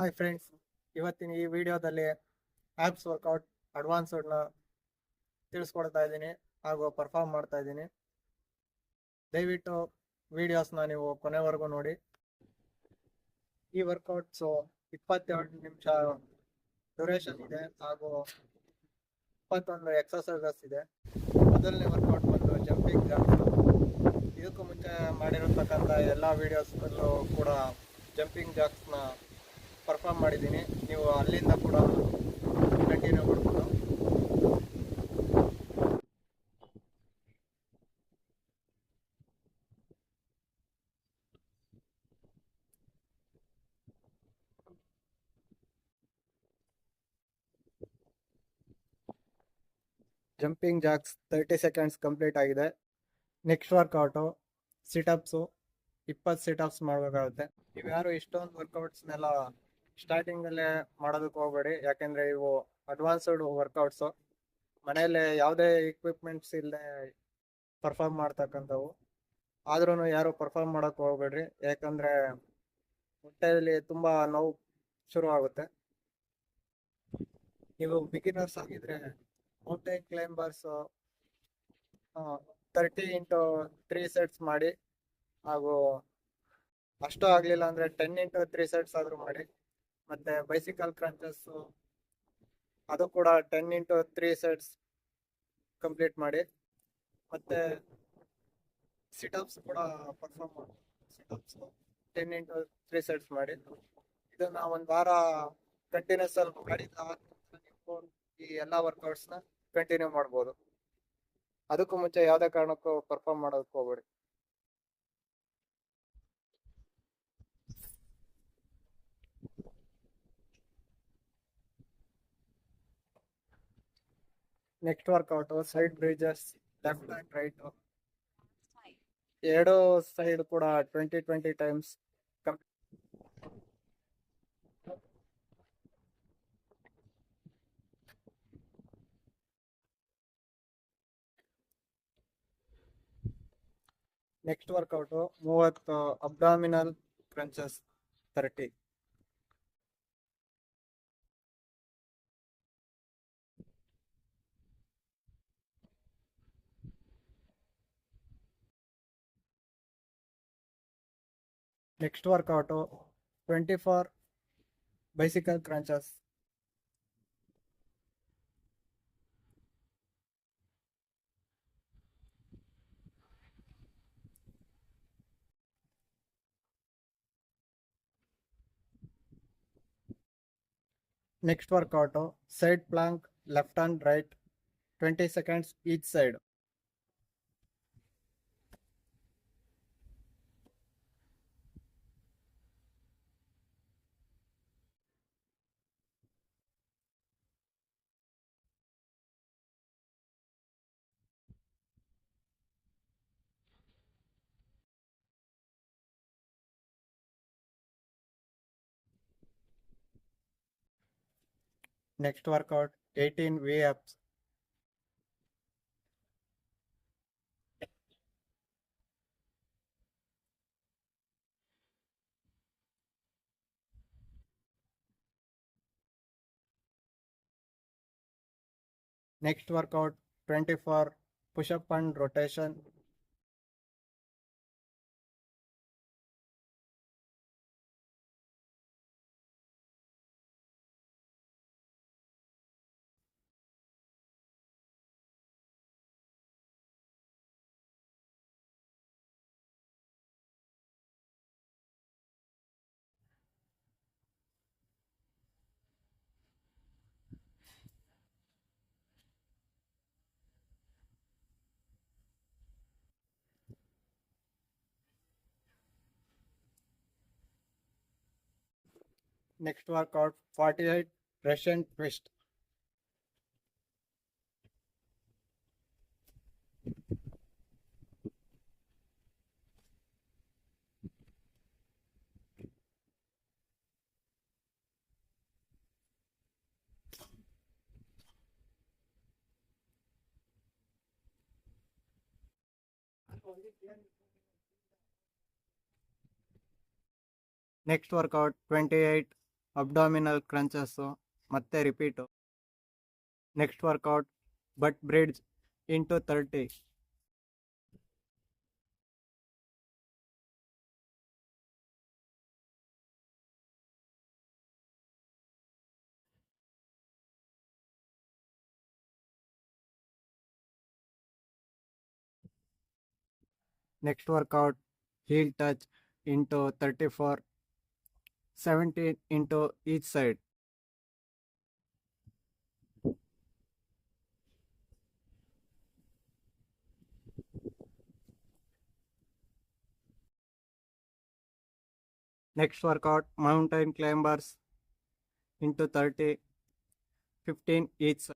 Hi friends, ಇವತ್ತಿನ ಈ ವಿಡಿಯೋದಲ್ಲಿ ಆ್ಯಪ್ಸ್ ವರ್ಕೌಟ್ ಅಡ್ವಾನ್ಸ್ಡ್ನ ತಿಳಿಸ್ಕೊಡ್ತಾ ಇದ್ದೀನಿ ಹಾಗೂ ಪರ್ಫಾರ್ಮ್ ಮಾಡ್ತಾ ಇದ್ದೀನಿ. ದಯವಿಟ್ಟು ವಿಡಿಯೋಸ್ನ ನೀವು ಕೊನೆವರೆಗೂ ನೋಡಿ. ಈ ವರ್ಕೌಟ್ಸು 22 ನಿಮಿಷ ಡ್ಯೂರೇಷನ್ ಇದೆ ಹಾಗೂ 21 ಎಕ್ಸಸೈಸಸ್ ಇದೆ. ಮೊದಲನೇ ವರ್ಕೌಟ್ ಬಂದು ಜಂಪಿಂಗ್ ಜಾಕ್ಸ್. ಇದಕ್ಕೂ ಮುಂಚೆ ಮಾಡಿರತಕ್ಕಂಥ ಎಲ್ಲ ವಿಡಿಯೋಸ್ನಲ್ಲೂ ಕೂಡ ಜಂಪಿಂಗ್ ಜಾಕ್ಸ್ನ ಪರ್ಫಾರ್ಮ್ ಮಾಡಿದ್ದೀನಿ. ನೀವು ಅಲ್ಲಿಂದ ಕೂಡ ಕಂಟಿನ್ಯೂ ಮಾಡ್ಬೋದು. ಜಂಪಿಂಗ್ ಜಾಕ್ಸ್ 30 ಸೆಕೆಂಡ್ಸ್ ಕಂಪ್ಲೀಟ್ ಆಗಿದೆ. Next workout situps. 20 ಸಿಟಪ್ಸ್ ಮಾಡಬೇಕಾಗುತ್ತೆ. ಇವ್ಯಾರು ಇಷ್ಟೊಂದು ವರ್ಕೌಟ್ಸ್ನೆಲ್ಲ ಸ್ಟಾರ್ಟಿಂಗಲ್ಲೇ ಮಾಡೋದಕ್ಕೆ ಹೋಗಬೇಡಿ, ಯಾಕೆಂದರೆ ಇವು ಅಡ್ವಾನ್ಸ್ಡ್ ವರ್ಕೌಟ್ಸು. ಮನೆಯಲ್ಲೇ ಯಾವುದೇ ಇಕ್ವಿಪ್ಮೆಂಟ್ಸ್ ಇಲ್ಲದೆ ಪರ್ಫಾರ್ಮ್ ಮಾಡ್ತಕ್ಕಂಥವು. ಆದ್ರೂ ಯಾರು ಪರ್ಫಾರ್ಮ್ ಮಾಡೋಕ್ಕೆ ಹೋಗ್ಬೇಡ್ರಿ, ಯಾಕಂದರೆ ಹೊಟ್ಟೆಯಲ್ಲಿ ತುಂಬ ನೋವು ಶುರು ಆಗುತ್ತೆ. ನೀವು ಬಿಗಿನರ್ಸ್ ಆಗಿದ್ರೆ ಮೌಂಟೇನ್ ಕ್ಲೈಂಬರ್ಸ್ 30 ಇಂಟು 3 ಸೆಟ್ಸ್ ಮಾಡಿ, ಹಾಗೂ ಅಷ್ಟು ಆಗಲಿಲ್ಲ ಅಂದರೆ 10 ಇಂಟು 3 ಸೆಟ್ಸ್ ಆದರೂ ಮಾಡಿ. ಮತ್ತು ಬೈಸಿಕಲ್ ಕ್ರಂಚಸ್ಸು ಅದು ಕೂಡ 10 ಇಂಟು 3 ಸೆಟ್ಸ್ ಕಂಪ್ಲೀಟ್ ಮಾಡಿ. ಮತ್ತು ಸಿಟಪ್ಸ್ ಕೂಡ ಪರ್ಫಾರ್ಮ್ ಮಾಡಿ. ಸಿಟಪ್ಸು 10 ಇಂಟು 3 ಸೆಟ್ಸ್ ಮಾಡಿ. ಇದನ್ನು ಒಂದು ವಾರ ಕಂಟಿನ್ಯೂಸ್ ಅಲ್ಲಿ ಮಾಡಿದ ನೀವು ಈ ಎಲ್ಲ ವರ್ಕೌಟ್ಸ್ನ ಕಂಟಿನ್ಯೂ ಮಾಡ್ಬೋದು. ಅದಕ್ಕೂ ಮುಂಚೆ ಯಾವುದೇ ಕಾರಣಕ್ಕೂ ಪರ್ಫಾರ್ಮ್ ಮಾಡೋದಕ್ಕೆ ಹೋಗ್ಬೇಡಿ. Next workout side bridges, left and right. ಎರಡು ಸೈಡ್ ಕೂಡ 20 times. Next workout 30 abdominal crunches 30. Next workout 24 bicycle crunches. Next workout side plank, left and right, 20 seconds each side. Next workout 18 V-ups. Next workout 24 push-up and rotation. Next workout 48 Russian twist. Next workout 28 abdominal crunches ಮತ್ತೆ repeat. Next workout butt bridge into 30. Next workout heel touch into 34, 17 into each side. Next workout mountain climbers into 30, 15 each side.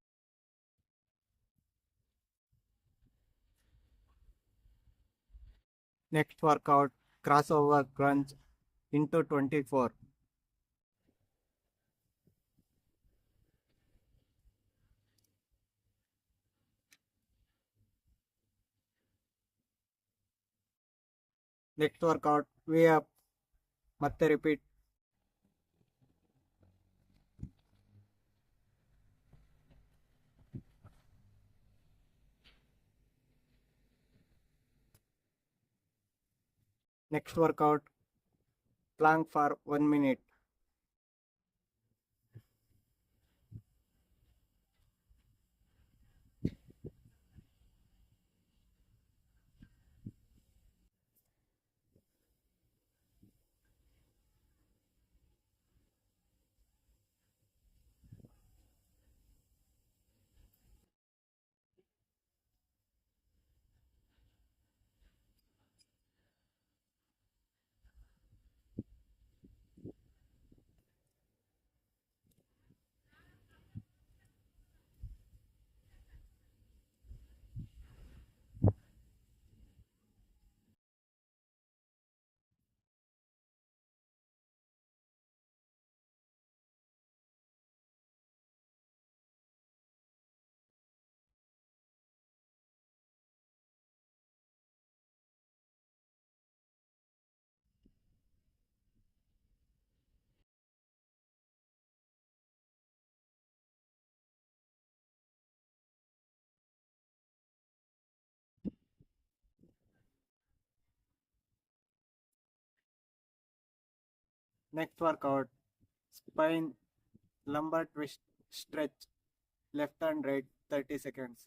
Next workout crossover crunch into 24. Next workout way up ಮತ್ತೆ repeat. Next workout plank for 1 minute. Next workout spine lumbar twist stretch left and right 30 seconds.